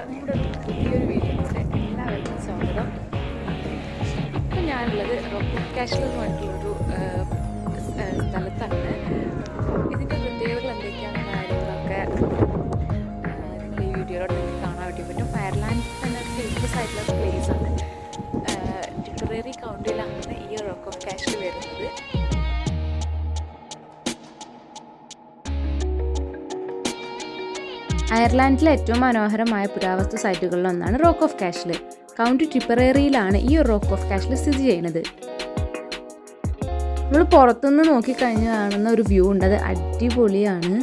നമ്മുടെ ഒരു പുതിയൊരു വീഡിയോയിലൂടെ എല്ലാവർക്കും സ്വാഗതം. ഇപ്പം ഞാനുള്ളത് റോക്ക് ഓഫ് കാഷ്ൽ എന്ന് പറഞ്ഞിട്ടുള്ളൊരു സ്ഥലത്താണ്. ഇതിൻ്റെ പ്രത്യേകതകൾ എന്തൊക്കെയാണെന്ന കാര്യങ്ങളൊക്കെ നിങ്ങൾ ഈ വീഡിയോയിലൂടെ നിങ്ങൾക്ക് കാണാൻ വേണ്ടി പറ്റും. അയർലാൻഡ് തന്നെ ഫേമസ് ആയിട്ടുള്ള പ്ലേസ് ആണ്. ടിപ്പറേറി കൗണ്ടിയിലാണ് ഈ റോക്ക് ഓഫ് കാഷ്ൽ വരുന്നത്. അയർലാൻഡിലെ ഏറ്റവും മനോഹരമായ പുരാവസ്തു സൈറ്റുകളിലൊന്നാണ് റോക്ക് ഓഫ് കാഷ്ൽ. കൗണ്ടി ടിപ്പറേറിയിലാണ് ഈ റോക്ക് ഓഫ് കാഷ്ൽ സ്ഥിതി ചെയ്യുന്നത്. നമ്മൾ പുറത്തുനിന്ന് നോക്കിക്കഴിഞ്ഞ് കാണുന്ന ഒരു വ്യൂ ഉണ്ട്, അത് അടിപൊളിയാണ്.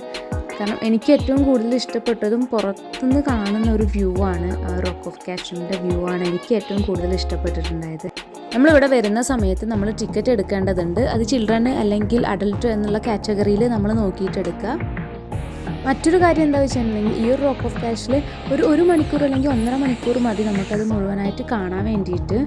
കാരണം എനിക്ക് ഏറ്റവും കൂടുതൽ ഇഷ്ടപ്പെട്ടതും പുറത്തുനിന്ന് കാണുന്ന ഒരു വ്യൂ ആണ്. റോക്ക് ഓഫ് കാഷ്ലിൻ്റെ വ്യൂ ആണ് എനിക്ക് ഏറ്റവും കൂടുതൽ ഇഷ്ടപ്പെട്ടിട്ടുണ്ടായത്. നമ്മളിവിടെ വരുന്ന സമയത്ത് നമ്മൾ ടിക്കറ്റ് എടുക്കേണ്ടതുണ്ട്. അത് ചിൽഡ്രൻ അല്ലെങ്കിൽ അഡൽട്ട് എന്നുള്ള കാറ്റഗറിയിൽ നമ്മൾ നോക്കിയിട്ടെടുക്കുക. മറ്റൊരു കാര്യം എന്താ വെച്ചിട്ടുണ്ടെങ്കിൽ ഈ ഒരു റോക്ക് ഓഫ് കാഷ്ൽ ഒരു മണിക്കൂർ അല്ലെങ്കിൽ 1.5 മണിക്കൂർ മതി നമുക്കത് മുഴുവനായിട്ട് കാണാൻ വേണ്ടിയിട്ട്.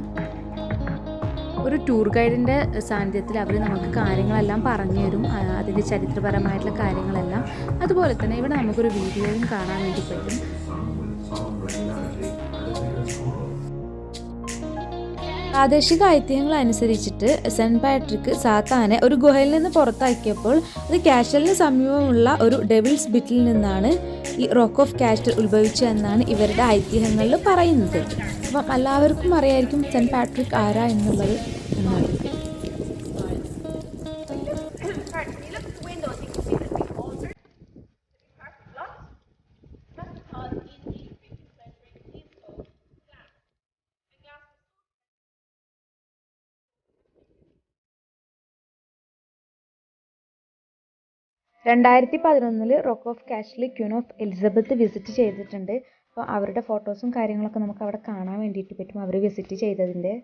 ഒരു ടൂർ ഗൈഡിൻ്റെ സാന്നിധ്യത്തിൽ അവർ നമുക്ക് കാര്യങ്ങളെല്ലാം പറഞ്ഞു തരും, അതിൻ്റെ ചരിത്രപരമായിട്ടുള്ള കാര്യങ്ങളെല്ലാം. അതുപോലെ തന്നെ ഇവിടെ നമുക്കൊരു വീഡിയോയും കാണാൻ വേണ്ടി പറ്റും. പ്രാദേശിക ഐതിഹ്യങ്ങൾ അനുസരിച്ചിട്ട് സെൻറ്റ് പാട്രിക്ക് സാത്താനെ ഒരു ഗുഹയിൽ നിന്ന് പുറത്താക്കിയപ്പോൾ അത് കാഷ്യലിന് സമീപമുള്ള ഒരു ഡെവിൾസ് ബിറ്റിൽ നിന്നാണ് ഈ റോക്ക് ഓഫ് കാഷ്ൽ ഉത്ഭവിച്ചതെന്നാണ് ഇവരുടെ ഐതിഹ്യങ്ങളിൽ പറയുന്നത്. അപ്പം എല്ലാവർക്കും അറിയായിരിക്കും സെൻറ്റ് പാട്രിക്ക് ആരാ എന്നുള്ളത്. (2011) Rock of Cashel queen of Elizabeth visit ചെയ്തിട്ടുണ്ട്. അപ്പോൾ അവരുടെ ഫോട്ടോസും കാര്യങ്ങളൊക്കെ നമുക്ക് അവിടെ കാണാൻ വേണ്ടിയിട്ട് പറ്റും, അവർ വിസിറ്റ് ചെയ്തതിൻ്റെ.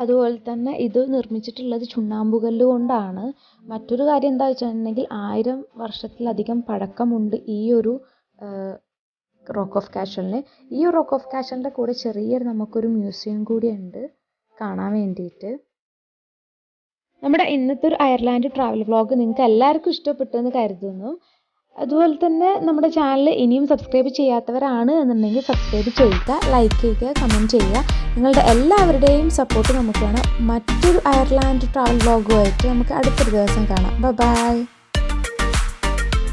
അതുപോലെ തന്നെ ഇത് നിർമ്മിച്ചിട്ടുള്ളത് ചുണ്ണാമ്പുകല്ല് കൊണ്ടാണ്. മറ്റൊരു കാര്യം എന്താ വെച്ചിട്ടുണ്ടെങ്കിൽ 1000 വർഷത്തിലധികം പഴക്കമുണ്ട് ഈ ഒരു റോക്ക് ഓഫ് കാഷ്ലിന്. ഈ റോക്ക് ഓഫ് കാഷ്ലിൻ്റെ കൂടെ ചെറിയൊരു നമുക്കൊരു മ്യൂസിയം കൂടി ഉണ്ട് കാണാൻ വേണ്ടിയിട്ട്. നമ്മുടെ ഇന്നത്തെ ഒരു അയർലാൻഡ് ട്രാവൽ വ്ളോഗ് നിങ്ങൾക്ക് എല്ലാവർക്കും ഇഷ്ടപ്പെട്ടെന്ന് കരുതുന്നു. അതുപോലെ തന്നെ നമ്മുടെ ചാനൽ ഇനിയും സബ്സ്ക്രൈബ് ചെയ്യാത്തവരാണ് എന്നുണ്ടെങ്കിൽ സബ്സ്ക്രൈബ് ചെയ്യുക, ലൈക്ക് ചെയ്യുക, കമൻറ്റ് ചെയ്യുക. നിങ്ങളുടെ എല്ലാവരുടെയും സപ്പോർട്ട് നമുക്ക് വേണം. മറ്റൊരു അയർലാൻഡ് ട്രാവൽ വ്ളോഗുമായിട്ട് നമുക്ക് അടുത്തൊരു ദിവസം കാണാം. ബൈ.